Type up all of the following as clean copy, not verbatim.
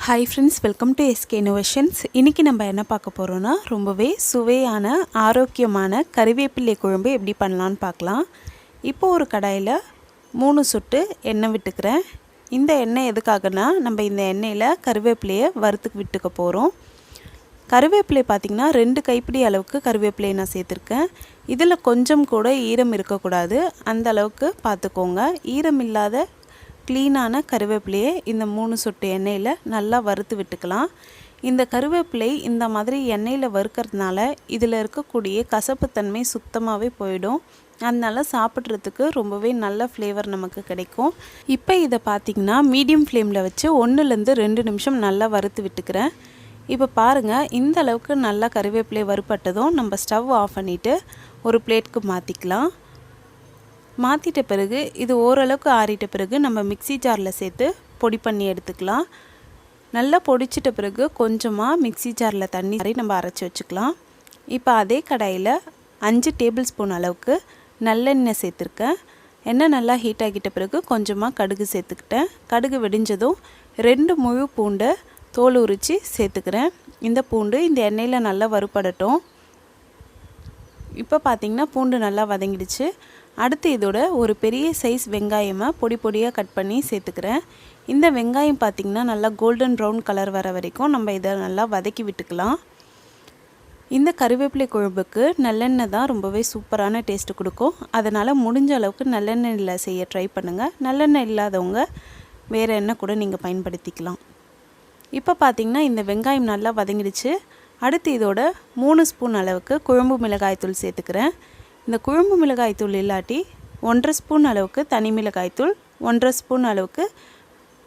Hi friends, welcome to SK Innovations. இன்னைக்கு நம்ம என்ன பார்க்க போறோம்னா ரொம்பவே சுவையான ஆரோக்கியமான கறிவேப்பிலை குழம்பு எப்படி பண்ணலாம்னு பார்க்கலாம். இப்போ ஒரு கடாயில 3 சொட்டு எண்ணெய் விட்டுக்கிறேன். இந்த எண்ணெய் எதுக்காகனா நம்ம இந்த எண்ணெயில கறிவேப்பிலையை வறுத்து விட்டுக்க போறோம். கறிவேப்பிலை பாத்தீங்கன்னா 2 கைப்பிடி அளவுக்கு கறிவேப்பிலை நான் சேர்த்திருக்கேன். இதுல கொஞ்சம் கூட ஈரம் இருக்க கூடாது. அந்த அளவுக்கு பாத்துக்கோங்க. ஈரம் இல்லாத க்ளீனான கறிவேப்பிலையை இந்த 3 சொட்டு எண்ணெயில் நல்லா வறுத்து விட்டுக்கலாம். இந்த கறிவேப்பிலை இந்த மாதிரி எண்ணெயில் வறுக்கிறதுனால இதில் இருக்கக்கூடிய கசப்புத்தன்மை சுத்தமாகவே போயிடும். அதனால சாப்பிட்றதுக்கு ரொம்பவே நல்ல ஃப்ளேவர் நமக்கு கிடைக்கும். இப்போ இதை பார்த்திங்கன்னா மீடியம் ஃப்ளேமில் வச்சு 1லேருந்து 2 நிமிஷம் நல்லா வறுத்து விட்டுக்கிறேன். இப்போ பாருங்கள், இந்த அளவுக்கு நல்லா கறிவேப்பிலை வறுப்பட்டதும் நம்ம ஸ்டவ் ஆஃப் பண்ணிவிட்டு ஒரு பிளேட்டுக்கு மாற்றிக்கலாம். மாற்றிட்ட பிறகு இது ஓரளவுக்கு ஆறிட்ட பிறகு நம்ம மிக்ஸி ஜாரில் சேர்த்து பொடி பண்ணி எடுத்துக்கலாம். நல்லா பொடிச்சிட்ட பிறகு கொஞ்சமாக மிக்ஸி ஜாரில் தண்ணி நம்ம அரைச்சி வச்சுக்கலாம். இப்போ அதே கடாயில் 5 டேபிள் ஸ்பூன் அளவுக்கு நல்லெண்ணெய் சேர்த்துருக்கேன். எண்ணெய் நல்லா ஹீட் ஆகிட்ட பிறகு கொஞ்சமாக கடுகு சேர்த்துக்கிட்டேன். கடுகு வெடிஞ்சதும் 2 முழு பூண்டை தோல் உரித்து சேர்த்துக்கிறேன். இந்த பூண்டு இந்த எண்ணெயில் நல்லா வறுபடட்டும். இப்போ பார்த்திங்கன்னா பூண்டு நல்லா வதங்கிடுச்சு. அடுத்து இதோட ஒரு பெரிய சைஸ் வெங்காயமாக பொடி பொடியாக கட் பண்ணி சேர்த்துக்கிறேன். இந்த வெங்காயம் பார்த்திங்கன்னா நல்லா கோல்டன் ப்ரௌன் கலர் வர வரைக்கும் நம்ம இதை நல்லா வதக்கி விட்டுக்கலாம். இந்த கறிவேப்பிலை குழம்புக்கு நல்லெண்ணெய் தான் ரொம்பவே சூப்பரான டேஸ்ட்டு கொடுக்கும். அதனால் முடிஞ்ச அளவுக்கு நல்லெண்ணெயில் செய்ய ட்ரை பண்ணுங்கள். நல்லெண்ணெய் இல்லாதவங்க வேறு எண்ணெய் கூட நீங்கள் பயன்படுத்திக்கலாம். இப்போ பார்த்திங்கன்னா இந்த வெங்காயம் நல்லா வதங்கிடுச்சு. அடுத்து இதோட 3 ஸ்பூன் அளவுக்கு குழம்பு மிளகாய்த்தூள் சேர்த்துக்கிறேன். இந்த குழம்பு மிளகாய்த்தூள் இல்லாட்டி 1.5 ஸ்பூன் அளவுக்கு தனி மிளகாய்த்தூள், 1.5 ஸ்பூன் அளவுக்கு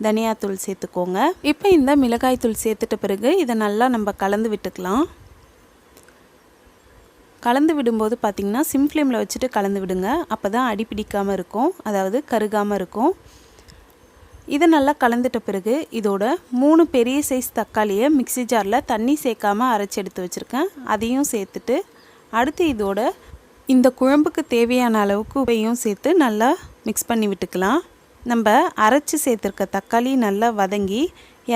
தனியாத்தூள் சேர்த்துக்கோங்க. இப்போ இந்த மிளகாய்த்தூள் சேர்த்துட்ட பிறகு இதை நல்லா நம்ம கலந்து விட்டுக்கலாம். கலந்து விடும்போது பார்த்திங்கன்னா சிம் ஃப்ளேமில் வச்சுட்டு கலந்து விடுங்க. அப்போ தான் அடி பிடிக்காமல் இருக்கும், அதாவது கருகாமல் இருக்கும். இதை நல்லா கலந்துட்ட பிறகு இதோட 3 பெரிய சைஸ் தக்காளியை மிக்ஸி ஜாரில் தண்ணி சேர்க்காமல் அரைச்சி எடுத்து வச்சுருக்கேன். அதையும் சேர்த்துட்டு அடுத்து இதோட இந்த குழம்புக்கு தேவையான அளவுக்கு உப்பையும் சேர்த்து நல்லா மிக்ஸ் பண்ணி விட்டுக்கலாம். நம்ம அரைச்சி சேர்த்துருக்க தக்காளி நல்லா வதங்கி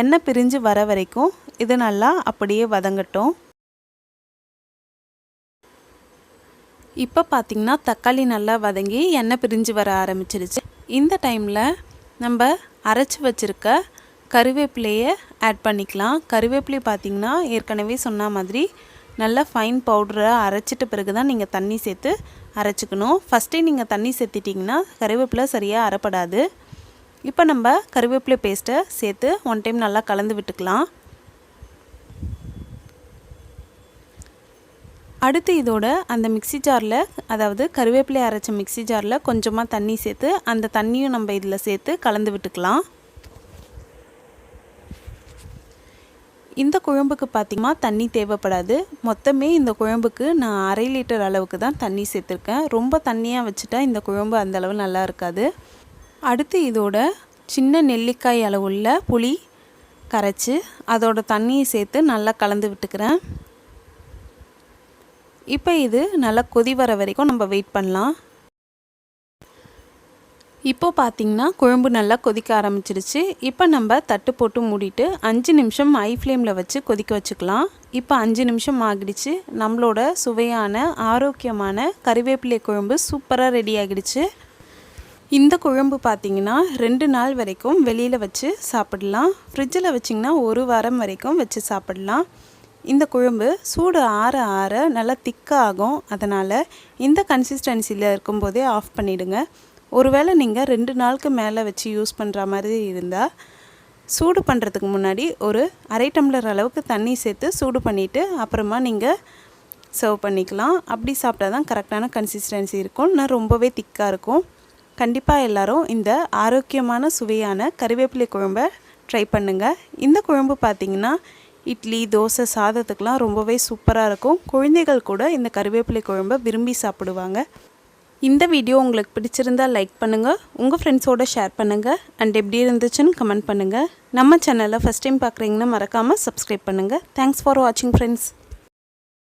எண்ணெய் பிரிஞ்சு வர வரைக்கும் இது நல்லா அப்படியே வதங்கட்டும். இப்போ பார்த்திங்கன்னா தக்காளி நல்லா வதங்கி எண்ணெய் பிரிஞ்சு வர ஆரம்பிச்சிருச்சு. இந்த டைமில் நம்ம அரைச்சி வச்சுருக்க கறிவேப்பிலையை ஆட் பண்ணிக்கலாம். கறிவேப்பிலை பார்த்திங்கன்னா ஏற்கனவே சொன்ன மாதிரி நல்லா ஃபைன் பவுடரை அரைச்சிட்ட பிறகு தான் நீங்கள் தண்ணி சேர்த்து அரைச்சிக்கணும். ஃபஸ்ட்டே நீங்கள் தண்ணி சேர்த்திட்டிங்கன்னா கறிவேப்பிலை சரியாக அரைப்படாது. இப்போ நம்ம கறிவேப்பிலை பேஸ்ட்டை சேர்த்து 1 டைம் நல்லா கலந்து விட்டுக்கலாம். அடுத்து இதோட அந்த மிக்ஸி ஜாரில், அதாவது கறிவேப்பிலை அரைச்ச மிக்ஸி ஜாரில் கொஞ்சமாக தண்ணி சேர்த்து அந்த தண்ணியும் நம்ம இதில் சேர்த்து கலந்து விட்டுக்கலாம். இந்த குழம்புக்கு பார்த்திங்கன்னா தண்ணி தேவைப்படாது. மொத்தமே இந்த குழம்புக்கு நான் 1/2 லிட்டர் அளவுக்கு தான் தண்ணி சேர்த்துருக்கேன். ரொம்ப தண்ணியாக வச்சுட்டா இந்த குழம்பு அந்தளவு நல்லா இருக்காது. அடுத்து இதோட சின்ன நெல்லிக்காய் அளவுள்ள புளி கரைச்சி அதோட தண்ணியை சேர்த்து நல்லா கலந்து விட்டுக்கிறேன். இப்போ இது நல்லா கொதி வர வரைக்கும் நம்ம வெயிட் பண்ணலாம். இப்போ பார்த்திங்கன்னா குழம்பு நல்லா கொதிக்க ஆரம்பிச்சிருச்சு. இப்போ நம்ம தட்டு போட்டு மூடிட்டு 5 நிமிஷம் ஹை ஃப்ளேமில் வச்சு கொதிக்க வச்சுக்கலாம். இப்போ 5 நிமிஷம் ஆகிடுச்சு. நம்மளோட சுவையான ஆரோக்கியமான கறிவேப்பிலை குழம்பு சூப்பராக ரெடி ஆகிடுச்சு. இந்த குழம்பு பார்த்திங்கன்னா 2 நாள் வரைக்கும் வெளியில் வச்சு சாப்பிடலாம். ஃப்ரிட்ஜில் வச்சிங்கன்னா 1 வாரம் வரைக்கும் வச்சு சாப்பிடலாம். இந்த குழம்பு சூடு ஆற ஆற நல்லா திக்காக ஆகும். அதனால் இந்த கன்சிஸ்டன்சியில் இருக்கும்போதே ஆஃப் பண்ணிவிடுங்க. ஒருவேளை நீங்கள் 2 நாளுக்கு மேலே வச்சு யூஸ் பண்ணுற மாதிரி இருந்தால் சூடு பண்ணுறதுக்கு முன்னாடி ஒரு 1/2 டம்ளர் அளவுக்கு தண்ணி சேர்த்து சூடு பண்ணிவிட்டு அப்புறமா நீங்கள் சர்வ் பண்ணிக்கலாம். அப்படி சாப்பிட்டா தான் கரெக்டான கன்சிஸ்டன்சி இருக்கும். நான் ரொம்பவே திக்காக இருக்கும். கண்டிப்பாக எல்லோரும் இந்த ஆரோக்கியமான சுவையான கறிவேப்பிலை குழம்பை ட்ரை பண்ணுங்கள். இந்த குழம்பு பார்த்திங்கன்னா இட்லி, தோசை, சாதத்துக்கெலாம் ரொம்பவே சூப்பராக இருக்கும். குழந்தைகள் கூட இந்த கறிவேப்பிலை குழம்பை விரும்பி சாப்பிடுவாங்க. இந்த வீடியோ உங்களுக்கு பிடிச்சிருந்தால் லைக் பண்ணுங்கள், உங்கள் ஃப்ரெண்ட்ஸோடு ஷேர் பண்ணுங்கள், அண்ட் எப்படி இருந்துச்சுன்னு கமெண்ட் பண்ணுங்கள். நம்ம சேனலை ஃபஸ்ட் டைம் பார்க்குறீங்கன்னா மறக்காமல் சப்ஸ்கிரைப் பண்ணுங்கள். தேங்க்ஸ் ஃபார் வாட்சிங் ஃப்ரெண்ட்ஸ்.